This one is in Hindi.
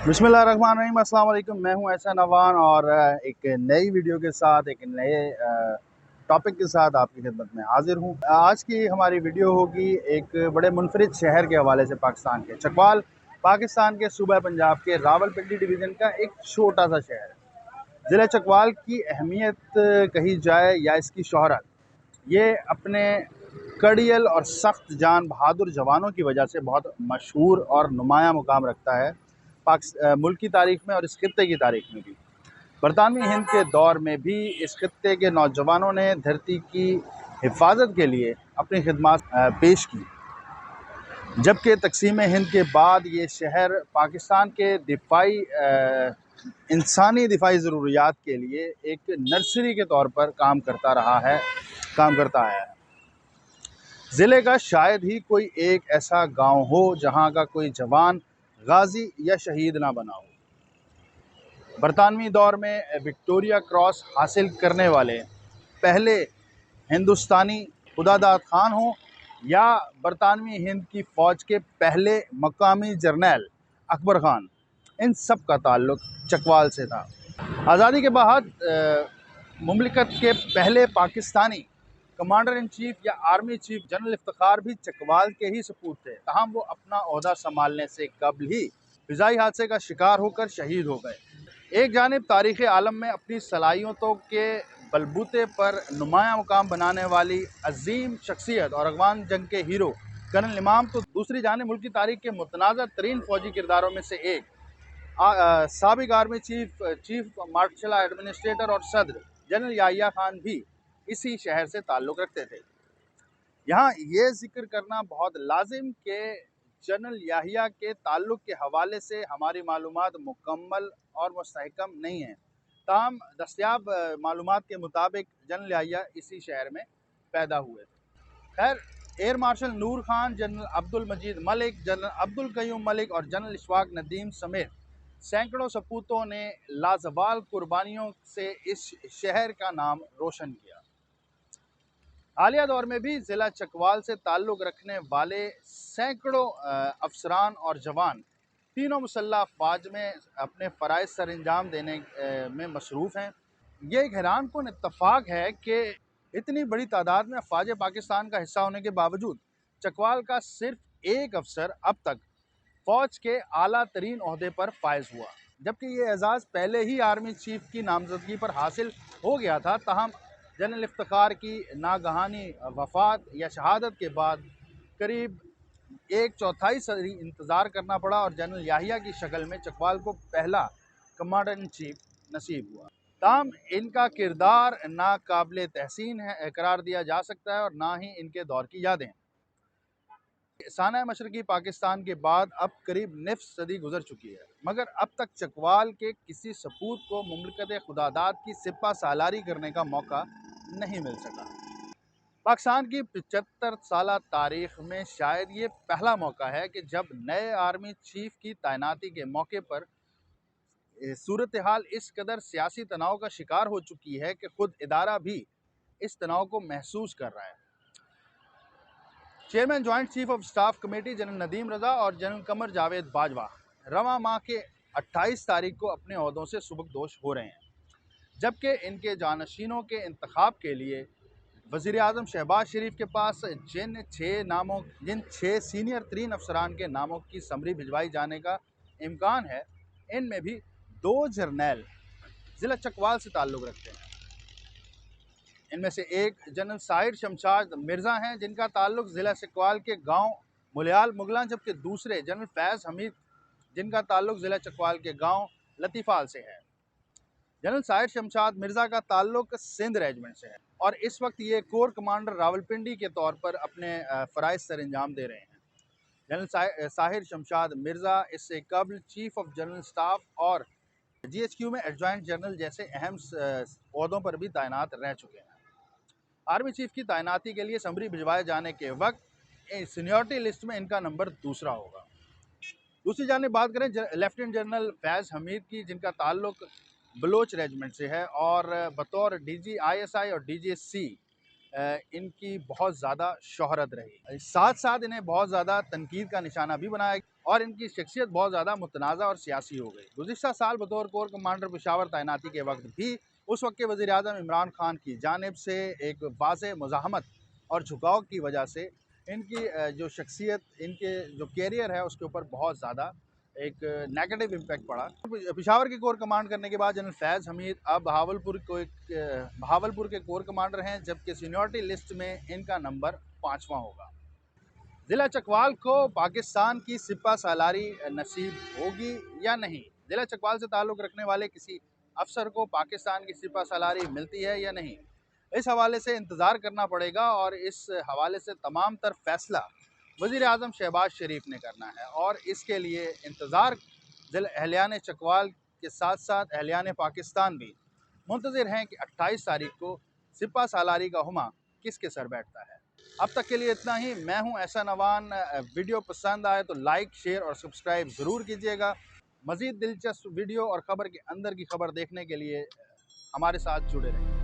बिस्मिल्लाहिर्रहमानिर्रहीम, अस्सलाम वालेकुम। मैं हूं एहसान अवान और एक नई वीडियो के साथ एक नए टॉपिक के साथ आपकी खिदमत में हाजिर हूं। आज की हमारी वीडियो होगी एक बड़े मुनफरिद शहर के हवाले से, पाकिस्तान के चकवाल। पाकिस्तान के सूबा पंजाब के रावलपिंडी डिवीज़न का एक छोटा सा शहर है। ज़िला चकवाल की अहमियत कही जाए या इसकी शोहरत, ये अपने कड़ियल और सख्त जान बहादुर जवानों की वजह से बहुत मशहूर और नुमाया मुकाम रखता है मुल्क की तारीख में और इस खित्ते की तारीख में भी। बरतानवी हिंद के दौर में भी इस खित्ते के नौजवानों ने धरती की हिफाजत के लिए अपनी खिदमत पेश की, जबकि तकसीम हिंद के बाद ये शहर पाकिस्तान के इंसानी दिफाई ज़रूरियात के लिए एक नर्सरी के तौर पर काम करता है। ज़िले का शायद ही कोई एक ऐसा गांव हो जहां का कोई जवान गाजी या शहीद ना बना हो। बरतानवी दौर में विक्टोरिया क्रॉस हासिल करने वाले पहले हिंदुस्तानी खुदादाद खान हो या बरतानवी हिंद की फ़ौज के पहले मकामी जर्नैल अकबर ख़ान, इन सब का ताल्लुक़ चकवाल से था। आज़ादी के बाद मुमलिकत के पहले पाकिस्तानी कमांडर इन चीफ या आर्मी चीफ जनरल इफ्तिखार भी चकवाल के ही सपूत थे। ताहम वो अपना ओहदा संभालने से कबल ही फ़िज़ाई हादसे का शिकार होकर शहीद हो गए। एक जानिब तारीख़ आलम में अपनी सलाहियतों के बलबूते पर नुमाया मुकाम बनाने वाली अजीम शख्सियत और अफगान जंग के हीरो कर्नल इमाम, तो दूसरी जानिब मुल्क की तारीख़ के मुतनाज़ा तरीन फ़ौजी किरदारों में से एक साबिक़ आर्मी चीफ मार्शल एडमिनिस्ट्रेटर और सदर जनरल याहिया खान भी इसी शहर से ताल्लुक़ रखते थे। यहाँ ये जिक्र करना बहुत लाजिम कि जनरल याहिया के ताल्लुक़ के हवाले से हमारी मालूमात मुकम्मल और मुस्तहकम नहीं है। ताहम दस्तयाब मालूमात के मुताबिक जनरल याहिया इसी शहर में पैदा हुए थे। खैर, एयर मार्शल नूर खान, जनरल अब्दुल मजीद मलिक, जनरल अब्दुल कयूम मलिक और जनरल इशफाक नदीम समेत सैकड़ों सपूतों ने लाजवाल कुर्बानियों से इस शहर का नाम रोशन किया। हालिया दौर में भी ज़िला चकवाल से ताल्लुक़ रखने वाले सैकड़ों अफसरान और जवान तीनों मुसल्लह अफवाज में अपने फ़राइज़ सर अंजाम देने में मसरूफ़ हैं। ये एक हैरानकुन इत्तफ़ाक़ है कि इतनी बड़ी तादाद में अफवाज पाकिस्तान का हिस्सा होने के बावजूद चकवाल का सिर्फ एक अफसर अब तक फ़ौज के आला तरीन ओहदे पर फायज़ हुआ, जबकि ये एजाज़ पहले ही आर्मी चीफ की नामजदगी पर हासिल हो गया था। ताहम जनरल इफ्तिखार की नागहानी वफ़ात या शहादत के बाद करीब एक चौथाई सदी इंतज़ार करना पड़ा और जनरल याहिया की शक्ल में चकवाल को पहला कमांडर इन चीफ नसीब हुआ। ताहम इनका किरदार नाकाबिले तहसीन है करार दिया जा सकता है और ना ही इनके दौर की यादें। साना मशरकी पाकिस्तान के बाद अब करीब निफ़ सदी गुजर चुकी है, मगर अब तक चकवाल के किसी सपूत को मुमलिकत खुदादाद की सिपा सालारी करने का मौका नहीं मिल सका। पाकिस्तान की 75 साला तारीख़ में शायद ये पहला मौका है कि जब नए आर्मी चीफ की तैनाती के मौके पर सूरत हाल इस कदर सियासी तनाव का शिकार हो चुकी है कि खुद इदारा भी इस तनाव को महसूस कर रहा है। Chairman joint chief of staff committee general Nadeem Raza और जनरल कमर जावेद बाजवा रवा माह के 28 तारीख को अपने ओहदों से सुबकदोश हो रहे हैं, जबकि इनके जानशीनों के इंतखाब के लिए वज़ीर आज़म शहबाज शरीफ के पास जिन 6 सीनियर तरीन अफसरान के नामों की समरी भिजवाई जाने का इम्कान है, इनमें भी 2 जर्नैल ज़िला चकवाल से ताल्लुक़ रखते हैं। इनमें से एक जनरल साहिर शमशाद मिर्ज़ा हैं, जिनका ताल्लुक़ ज़िला चकवाल के गांव मुलियाल मुगला, जबकि दूसरे जनरल फैज़ हमीद, जिनका ताल्लुक़ ज़िला चकवाल के गांव लतीफ़ाल से है। जनरल साहिर शमशाद मिर्ज़ा का ताल्लुक़ सिंध रेजिमेंट से है और इस वक्त ये कोर कमांडर रावलपिंडी के तौर पर अपने फ़राइज़ सर अंजाम दे रहे हैं। जनरल साहिर शमशाद मिर्ज़ा इससे कबल चीफ ऑफ जनरल स्टाफ और GHQ में एडजॉइंट जनरल जैसे अहम ओहदों पर भी तैनात रह चुके हैं। आर्मी चीफ की तैनाती के लिए समरी भिजवाए जाने के वक्त सीनियरिटी लिस्ट में इनका नंबर दूसरा होगा। दूसरी जानिब बात करें लेफ्टिनेंट जनरल फैज़ हमीद की, जिनका ताल्लुक़ बलोच रेजिमेंट से है और बतौर DG ISI और DGC इनकी बहुत ज़्यादा शोहरत रही। साथ साथ इन्हें बहुत ज़्यादा तनकीद का निशाना भी बनाया और इनकी शख्सियत बहुत ज़्यादा मुतनाज़ा और सियासी हो गई। गुज़िश्ता साल बतौर कोर कमांडर पेशावर तैनाती के वक्त भी उस वक्त के वज़ीर-ए-आज़म इमरान खान की जानिब से एक वाज़ेह मुज़ाहमत और झुकाव की वजह से इनकी जो शख्सियत, इनके जो कैरियर है उसके ऊपर बहुत ज़्यादा एक नेगेटिव इम्पैक्ट पड़ा। पेशावर की कोर कमांड करने के बाद जनरल फैज़ हमीद अब बहावलपुर के कोर कमांडर हैं, जबकि सीनियरिटी लिस्ट में इनका नंबर 5वां होगा। ज़िला चकवाल को पाकिस्तान की सिपह सालारी नसीब होगी या नहीं? ज़िला चकवाल से ताल्लुक़ रखने वाले किसी अफसर को पाकिस्तान की सिपह सालारी मिलती है या नहीं? इस हवाले से इंतज़ार करना पड़ेगा और इस हवाले से तमाम तर फैसला वज़ीर-ए-आज़म शहबाज शरीफ ने करना है और इसके लिए इंतज़ार अहलियान चकवाल के साथ साथ अहलियान पाकिस्तान भी मुंतज़िर हैं कि 28 तारीख को सिपह सालारी का हुमा किसके सर बैठता है। अब तक के लिए इतना ही। मैं हूं एहसान अवान। वीडियो पसंद आए तो लाइक, शेयर और सब्सक्राइब ज़रूर कीजिएगा। मज़ीद दिलचस्प वीडियो और ख़बर के अंदर की खबर देखने के लिए हमारे साथ जुड़े रहें।